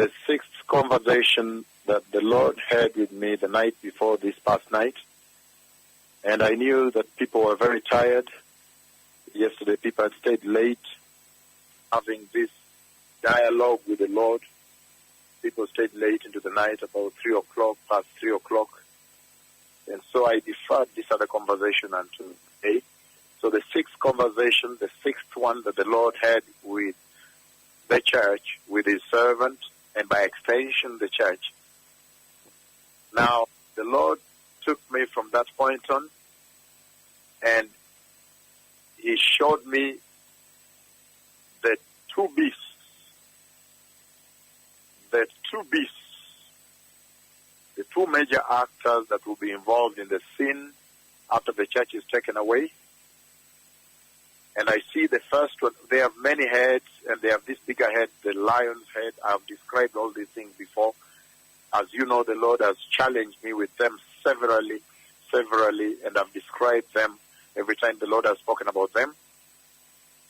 the sixth conversation that the Lord had with me the night before this past night. And I knew that people were very tired. Yesterday people had stayed late having this dialogue with the Lord. People stayed late into the night, about 3 o'clock, past 3 o'clock. And so I deferred this other conversation until today. So the sixth conversation, the sixth one that the Lord had with the church, with his servant, and by extension, the church. Now, the Lord took me from that point on, and he showed me the two beasts. The two major actors that will be involved in the sin after the church is taken away. And I see the first one, they have many heads, and they have this bigger head, the lion's head. I have described all these things before. As you know, the Lord has challenged me with them severally, and I've described them every time the Lord has spoken about them.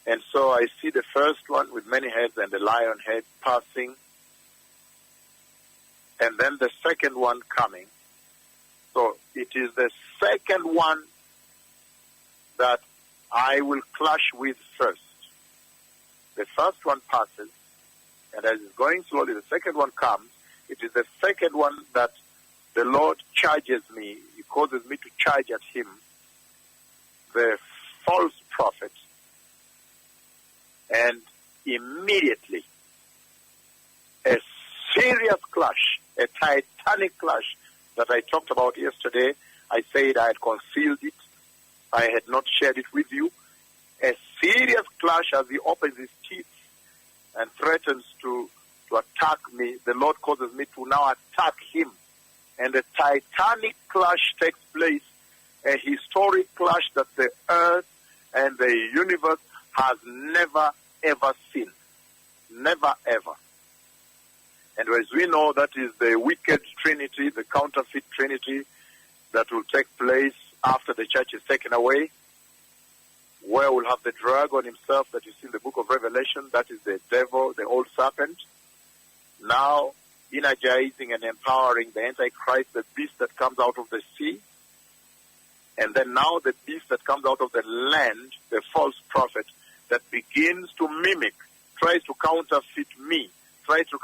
And so I see the first one with many heads and the lion head passing, and then the second one coming. So it is the second one that I will clash with first. The first one passes, and as it's going slowly, the second one comes. It is the second one that the Lord charges me. He causes me to charge at him, the false prophet. And immediately, a serious clash, a Titanic clash that I talked about yesterday. I said I had concealed it. I had not shared it with you. A serious clash as he opens his teeth and threatens to attack me. The Lord causes me to now attack him. And the Titanic clash takes place, a historic clash that the earth and the universe has never, ever seen. Never, ever. And as we know, that is the wicked trinity, the counterfeit trinity that will take place after the church is taken away, where we'll have the dragon himself that you see in the book of Revelation. That is the devil, the old serpent, now energizing and empowering the Antichrist, the beast that comes out of the sea. And then now the beast that comes out of the land, the false prophet, that begins to mimic, tries to counterfeit me, tries to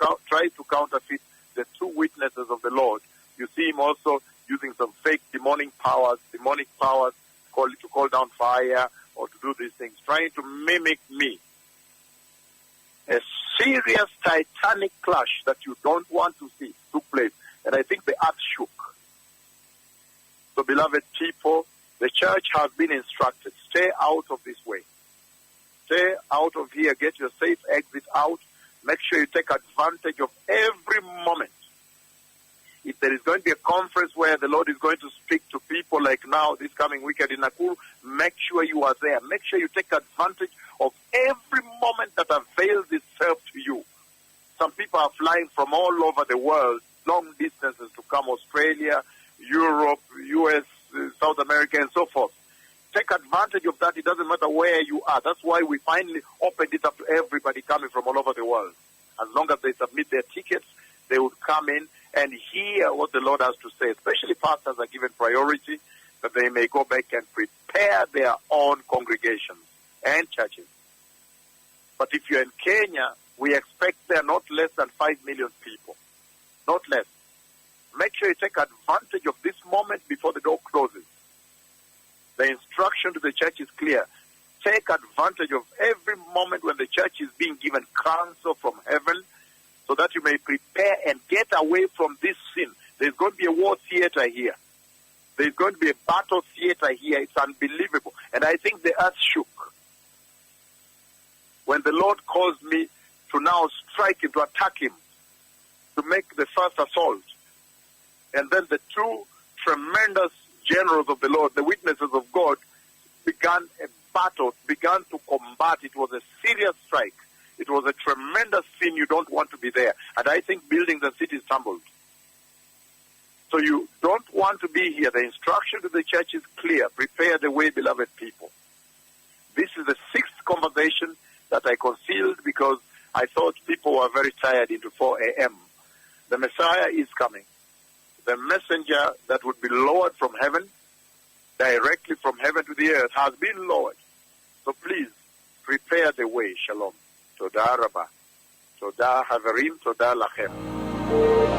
counterfeit the two witnesses of the Lord. You see him also using some fake demonic powers to call down fire or to do these things, trying to mimic me. A serious Titanic clash that you don't want to see took place, and I think the earth shook. So, beloved people, the church has been instructed, stay out of this way. Stay out of here, get your safe exit out. Make sure you take advantage of every moment. If there is going to be a conference where the Lord is going to speak to people like now, this coming weekend in Nakuru, make sure you are there. Make sure you take advantage of every moment that avails itself to you. Some people are flying from all over the world, long distances to come, Australia, Europe, US, South America, and so forth. Take advantage of that. It doesn't matter where you are. That's why we finally opened it up to everybody coming from all over the world. As long as they submit their tickets, they would come in and hear what the Lord has to say. Especially pastors are given priority, that they may go back and prepare their own congregations and churches. But if you're in Kenya, we expect there not less than 5 million people. Not less. Make sure you take advantage of this moment before the door closes. The instruction to the church is clear. Take advantage of every moment when the church is being given counsel from heaven, so that you may prepare and get away from this sin. There's going to be a war theater here. There's going to be a battle theater here. It's unbelievable. And I think the earth shook when the Lord caused me to now strike him, to attack him, to make the first assault. And then the two tremendous generals of the Lord, the witnesses of God, began a battle, began to combat. It was a serious strike. It was a tremendous sin. You don't want to be there. And I think buildings and cities tumbled. So you don't want to be here. The instruction to the church is clear. Prepare the way, beloved people. This is the sixth conversation that I concealed because I thought people were very tired into 4 a.m. The Messiah is coming. The messenger that would be lowered from heaven, directly from heaven to the earth, has been lowered. So please, prepare the way. Shalom. Toda Rabba. Toda Haverim. Toda Lachem.